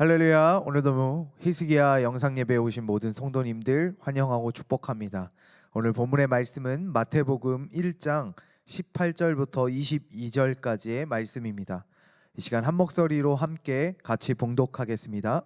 할렐루야. 오늘도 히스기야 영상 예배에 오신 모든 성도님들 환영하고 축복합니다. 오늘 본문의 말씀은 마태복음 1장 18절부터 22절까지의 말씀입니다. 이 시간 한 목소리로 함께 같이 봉독하겠습니다.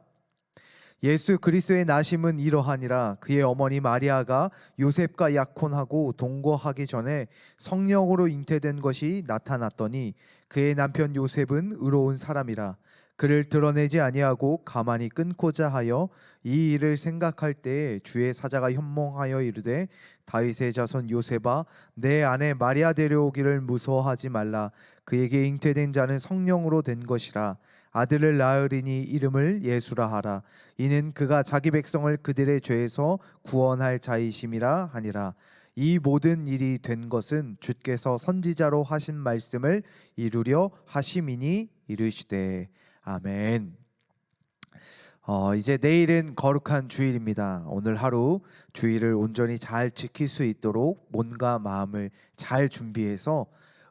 예수 그리스도의 나심은 이러하니라. 그의 어머니 마리아가 요셉과 약혼하고 동거하기 전에 성령으로 잉태된 것이 나타났더니 그의 남편 요셉은 의로운 사람이라. 그를 드러내지 아니하고 가만히 끊고자 하여 이 일을 생각할 때에 주의 사자가 현몽하여 이르되 다윗의 자손 요셉아, 내 아내 마리아 데려오기를 무서워하지 말라. 그에게 잉태된 자는 성령으로 된 것이라. 아들을 낳으리니 이름을 예수라 하라. 이는 그가 자기 백성을 그들의 죄에서 구원할 자이심이라 하니라. 이 모든 일이 된 것은 주께서 선지자로 하신 말씀을 이루려 하심이니 이르시되. 아멘. 이제 내일은 거룩한 주일입니다. 오늘 하루 주일을 온전히 잘 지킬 수 있도록 몸과 마음을 잘 준비해서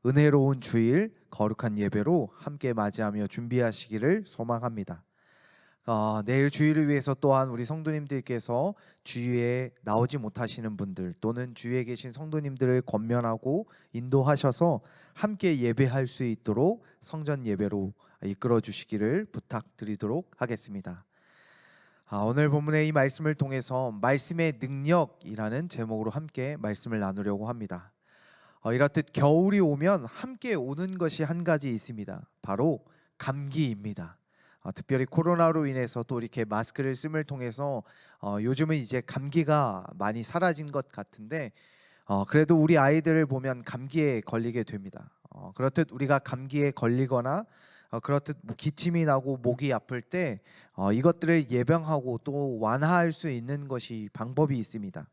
은혜로운 주일 거룩한 예배로 함께 맞이하며 준비하시기를 소망합니다. 내일 주일을 위해서 또한 우리 성도님들께서 주위에 나오지 못하시는 분들 또는 주위에 계신 성도님들을 권면하고 인도하셔서 함께 예배할 수 있도록 성전 예배로 이끌어 주시기를 부탁드리도록 하겠습니다. 오늘 본문의 이 말씀을 통해서 말씀의 능력이라는 제목으로 함께 말씀을 나누려고 합니다. 이렇듯 겨울이 오면 함께 오는 것이 한 가지 있습니다. 바로 감기입니다. 특별히 코로나로 인해서 또 이렇게 마스크를 씀을 통해서 요즘은 이제 감기가 많이 사라진 것 같은데 그래도 우리 아이들을 보면 감기에 걸리게 됩니다. 그렇듯 우리가 감기에 걸리거나 그렇듯 기침이 나고 목이 아플 때 이것들을 예방하고 또 완화할 수 있는 것이 방법이 있습니다.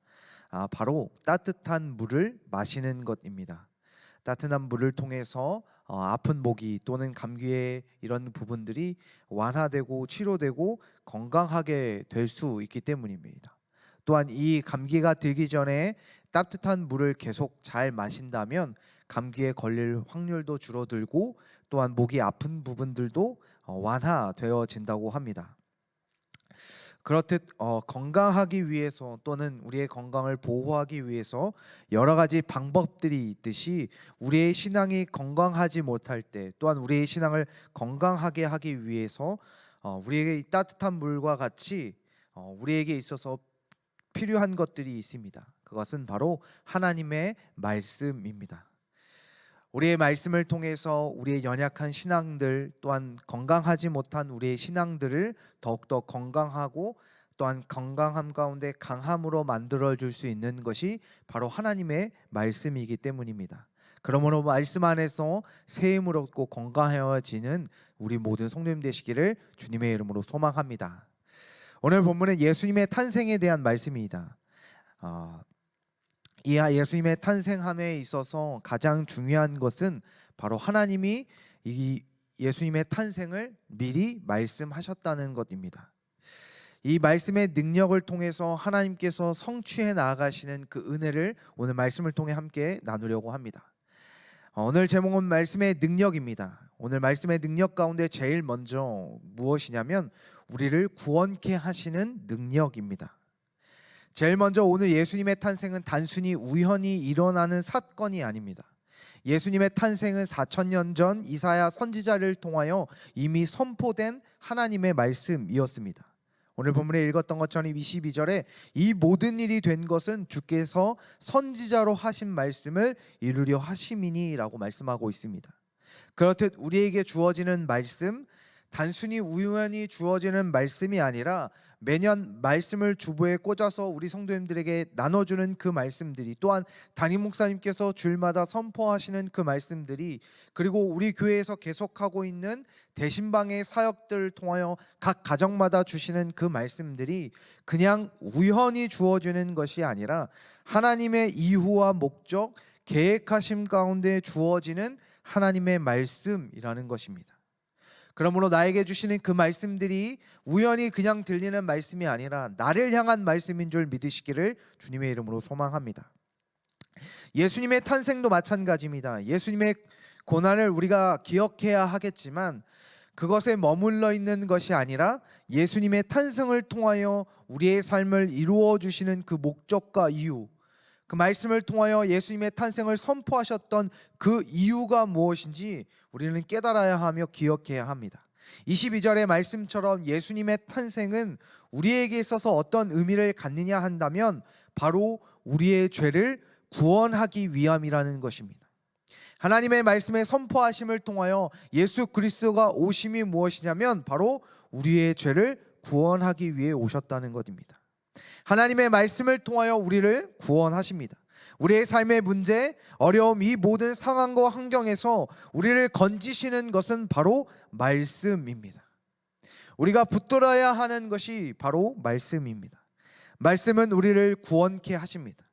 바로 따뜻한 물을 마시는 것입니다. 따뜻한 물을 통해서 아픈 모기 또는 감기의 이런 부분들이 완화되고 치료되고 건강하게 될 수 있기 때문입니다. 또한 이 감기가 들기 전에 따뜻한 물을 계속 잘 마신다면 감기에 걸릴 확률도 줄어들고 또한 목이 아픈 부분들도 완화되어진다고 합니다. 그렇듯 건강하기 위해서 또는 우리의 건강을 보호하기 위해서 여러 가지 방법들이 있듯이 우리의 신앙이 건강하지 못할 때 또한 우리의 신앙을 건강하게 하기 위해서 우리에게 이 따뜻한 물과 같이 우리에게 있어서 필요한 것들이 있습니다. 그것은 바로 하나님의 말씀입니다. 우리의 말씀을 통해서 우리의 연약한 신앙들 또한 건강하지 못한 우리의 신앙들을 더욱더 건강하고 또한 건강함 가운데 강함으로 만들어줄 수 있는 것이 바로 하나님의 말씀이기 때문입니다. 그러므로 말씀 안에서 새 힘을 얻고 건강해지는 우리 모든 성도님 되시기를 주님의 이름으로 소망합니다. 오늘 본문은 예수님의 탄생에 대한 말씀입니다. 이 예수님의 탄생함에 있어서 가장 중요한 것은 바로 하나님이 이 예수님의 탄생을 미리 말씀하셨다는 것입니다. 이 말씀의 능력을 통해서 하나님께서 성취해 나아가시는 그 은혜를 오늘 말씀을 통해 함께 나누려고 합니다. 오늘 제목은 말씀의 능력입니다. 오늘 말씀의 능력 가운데 제일 먼저 무엇이냐면 우리를 구원케 하시는 능력입니다. 제일 먼저 오늘 예수님의 탄생은 단순히 우연히 일어나는 사건이 아닙니다. 예수님의 탄생은 4,000년 전 이사야 선지자를 통하여 이미 선포된 하나님의 말씀이었습니다. 오늘 본문에 읽었던 것처럼 22절에 이 모든 일이 된 것은 주께서 선지자로 하신 말씀을 이루려 하심이니 라고 말씀하고 있습니다. 그렇듯 우리에게 주어지는 말씀, 단순히 우연히 주어지는 말씀이 아니라 매년 말씀을 주보에 꽂아서 우리 성도님들에게 나눠주는 그 말씀들이 또한 담임 목사님께서 주일마다 선포하시는 그 말씀들이 그리고 우리 교회에서 계속하고 있는 대신방의 사역들을 통하여 각 가정마다 주시는 그 말씀들이 그냥 우연히 주어지는 것이 아니라 하나님의 이후와 목적, 계획하심 가운데 주어지는 하나님의 말씀이라는 것입니다. 그러므로 나에게 주시는 그 말씀들이 우연히 그냥 들리는 말씀이 아니라 나를 향한 말씀인 줄 믿으시기를 주님의 이름으로 소망합니다. 예수님의 탄생도 마찬가지입니다. 예수님의 고난을 우리가 기억해야 하겠지만 그것에 머물러 있는 것이 아니라 예수님의 탄생을 통하여 우리의 삶을 이루어 주시는 그 목적과 이유, 그 말씀을 통하여 예수님의 탄생을 선포하셨던 그 이유가 무엇인지 우리는 깨달아야 하며 기억해야 합니다. 22절의 말씀처럼 예수님의 탄생은 우리에게 있어서 어떤 의미를 갖느냐 한다면 바로 우리의 죄를 구원하기 위함이라는 것입니다. 하나님의 말씀의 선포하심을 통하여 예수 그리스도가 오심이 무엇이냐면 바로 우리의 죄를 구원하기 위해 오셨다는 것입니다. 하나님의 말씀을 통하여 우리를 구원하십니다. 우리의 삶의 문제, 어려움, 이 모든 상황과 환경에서 우리를 건지시는 것은 바로 말씀입니다. 우리가 붙들어야 하는 것이 바로 말씀입니다. 말씀은 우리를 구원케 하십니다.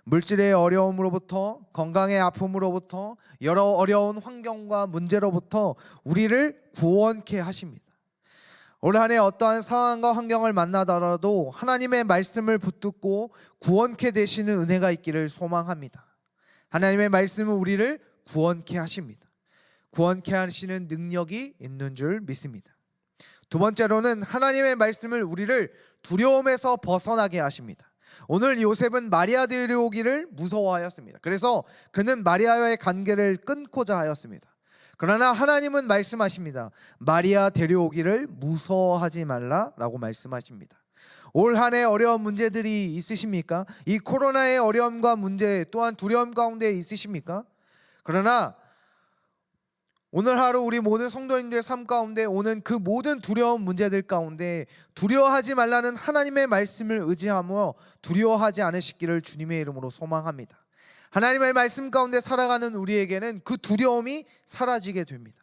물질의 어려움으로부터, 건강의 아픔으로부터, 여러 어려운 환경과 문제로부터 우리를 구원케 하십니다. 올 한 해 어떠한 상황과 환경을 만나더라도 하나님의 말씀을 붙들고 구원케 되시는 은혜가 있기를 소망합니다. 하나님의 말씀은 우리를 구원케 하십니다. 구원케 하시는 능력이 있는 줄 믿습니다. 두 번째로는 하나님의 말씀을 우리를 두려움에서 벗어나게 하십니다. 오늘 요셉은 마리아 데려오기를 무서워하였습니다. 그래서 그는 마리아와의 관계를 끊고자 하였습니다. 그러나 하나님은 말씀하십니다. 마리아 데려오기를 무서워하지 말라라고 말씀하십니다. 올 한 해 어려운 문제들이 있으십니까? 이 코로나의 어려움과 문제 또한 두려움 가운데 있으십니까? 그러나 오늘 하루 우리 모든 성도님들의 삶 가운데 오는 그 모든 두려운 문제들 가운데 두려워하지 말라는 하나님의 말씀을 의지하며 두려워하지 않으시기를 주님의 이름으로 소망합니다. 하나님의 말씀 가운데 살아가는 우리에게는 그 두려움이 사라지게 됩니다.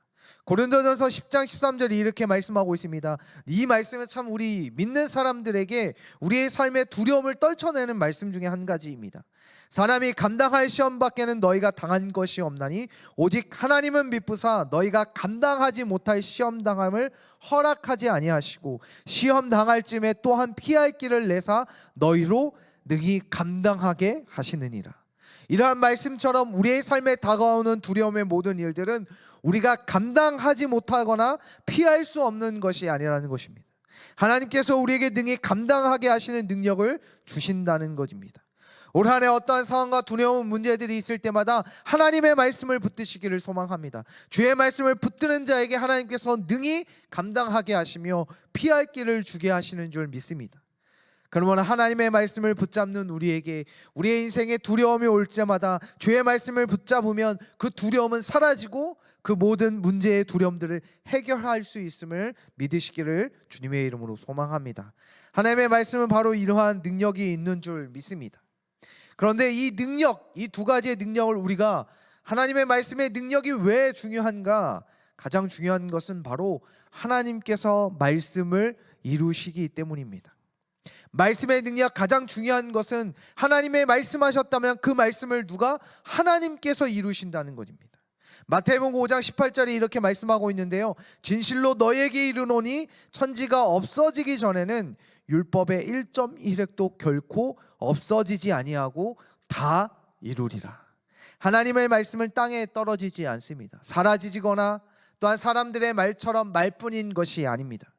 고린도전서 10장 13절이 이렇게 말씀하고 있습니다. 이 말씀은 참 우리 믿는 사람들에게 우리의 삶의 두려움을 떨쳐내는 말씀 중에 한 가지입니다. 사람이 감당할 시험 밖에는 너희가 당한 것이 없나니 오직 하나님은 미쁘사 너희가 감당하지 못할 시험 당함을 허락하지 아니하시고 시험 당할 쯤에 또한 피할 길을 내사 너희로 능히 감당하게 하시느니라. 이러한 말씀처럼 우리의 삶에 다가오는 두려움의 모든 일들은 우리가 감당하지 못하거나 피할 수 없는 것이 아니라는 것입니다. 하나님께서 우리에게 능히 감당하게 하시는 능력을 주신다는 것입니다. 올 한 해 어떠한 상황과 두려운 문제들이 있을 때마다 하나님의 말씀을 붙드시기를 소망합니다. 주의 말씀을 붙드는 자에게 하나님께서 능히 감당하게 하시며 피할 길을 주게 하시는 줄 믿습니다. 그러므로 하나님의 말씀을 붙잡는 우리에게 우리의 인생에 두려움이 올 때마다 주의 말씀을 붙잡으면 그 두려움은 사라지고 그 모든 문제의 두려움들을 해결할 수 있음을 믿으시기를 주님의 이름으로 소망합니다. 하나님의 말씀은 바로 이러한 능력이 있는 줄 믿습니다. 그런데 이 능력, 이 두 가지의 능력을 우리가 하나님의 말씀의 능력이 왜 중요한가? 가장 중요한 것은 바로 하나님께서 말씀을 이루시기 때문입니다. 말씀의 능력 가장 중요한 것은 하나님의 말씀하셨다면 그 말씀을 누가? 하나님께서 이루신다는 것입니다. 마태복음 5장 18절에 이렇게 말씀하고 있는데요. 진실로 너희에게 이르노니 천지가 없어지기 전에는 율법의 1.1획도 결코 없어지지 아니하고 다 이루리라. 하나님의 말씀은 땅에 떨어지지 않습니다. 사라지거나 또한 사람들의 말처럼 말뿐인 것이 아닙니다.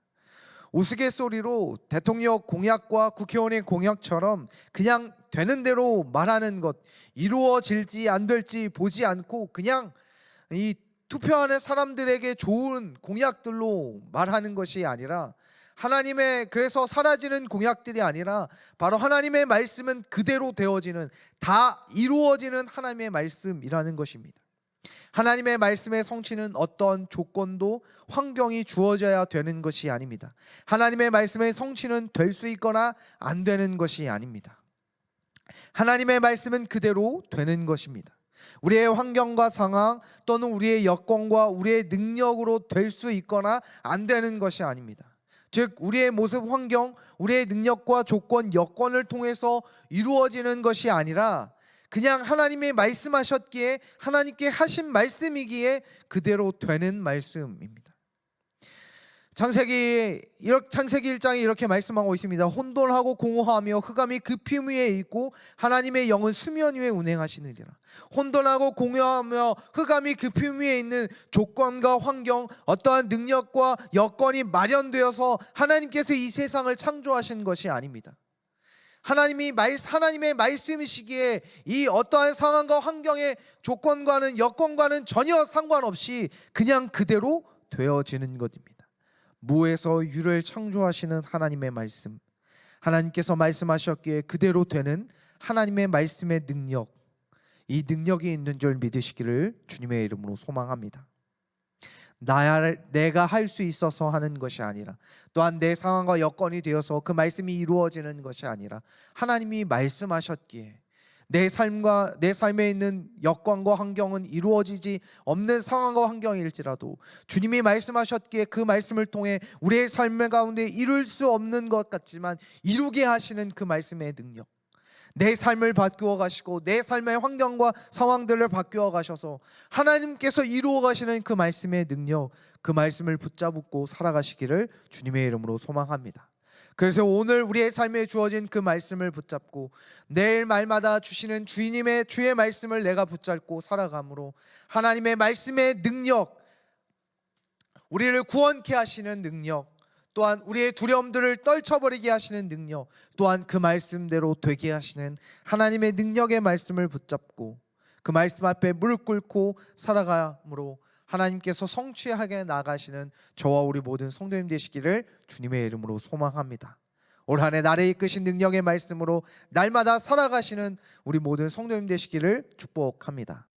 우스갯소리로 대통령 공약과 국회의원의 공약처럼 그냥 되는 대로 말하는 것, 이루어질지 안 될지 보지 않고 그냥 이 투표하는 사람들에게 좋은 공약들로 말하는 것이 아니라 하나님의, 그래서 사라지는 공약들이 아니라 바로 하나님의 말씀은 그대로 되어지는, 다 이루어지는 하나님의 말씀이라는 것입니다. 하나님의 말씀의 성취는 어떤 조건도 환경이 주어져야 되는 것이 아닙니다. 하나님의 말씀의 성취는 될 수 있거나 안 되는 것이 아닙니다. 하나님의 말씀은 그대로 되는 것입니다. 우리의 환경과 상황 또는 우리의 여건과 우리의 능력으로 될 수 있거나 안 되는 것이 아닙니다. 즉 우리의 모습, 환경, 우리의 능력과 조건, 여건을 통해서 이루어지는 것이 아니라 그냥 하나님이 말씀하셨기에, 하나님께 하신 말씀이기에 그대로 되는 말씀입니다. 창세기 1장에 이렇게 말씀하고 있습니다. 혼돈하고 공허하며 흑암이 그 품 위에 있고 하나님의 영은 수면 위에 운행하시느니라. 혼돈하고 공허하며 흑암이 그 품 위에 있는 조건과 환경, 어떠한 능력과 여건이 마련되어서 하나님께서 이 세상을 창조하신 것이 아닙니다. 하나님의 말씀이시기에 이 어떠한 상황과 환경의 조건과는 여건과는 전혀 상관없이 그냥 그대로 되어지는 것입니다. 무에서 유를 창조하시는 하나님의 말씀, 하나님께서 말씀하셨기에 그대로 되는 하나님의 말씀의 능력, 이 능력이 있는 줄 믿으시기를 주님의 이름으로 소망합니다. 내가 할 수 있어서 하는 것이 아니라, 또한 내 상황과 여건이 되어서 그 말씀이 이루어지는 것이 아니라 하나님이 말씀하셨기에 내 삶에 있는 여건과 환경은 이루어지지 없는 상황과 환경일지라도 주님이 말씀하셨기에 그 말씀을 통해 우리의 삶 가운데 이룰 수 없는 것 같지만 이루게 하시는 그 말씀의 능력, 내 삶을 바꾸어 가시고 내 삶의 환경과 상황들을 바꾸어 가셔서 하나님께서 이루어 가시는 그 말씀의 능력, 그 말씀을 붙잡고 살아가시기를 주님의 이름으로 소망합니다. 그래서 오늘 우리의 삶에 주어진 그 말씀을 붙잡고 내일 말마다 주시는 주의 말씀을 내가 붙잡고 살아감으로 하나님의 말씀의 능력, 우리를 구원케 하시는 능력, 또한 우리의 두려움들을 떨쳐버리게 하시는 능력, 또한 그 말씀대로 되게 하시는 하나님의 능력의 말씀을 붙잡고 그 말씀 앞에 무릎 꿇고 살아감으로 하나님께서 성취하게 나가시는 저와 우리 모든 성도님 되시기를 주님의 이름으로 소망합니다. 올 한 해 나를 이끄신 능력의 말씀으로 날마다 살아가시는 우리 모든 성도님 되시기를 축복합니다.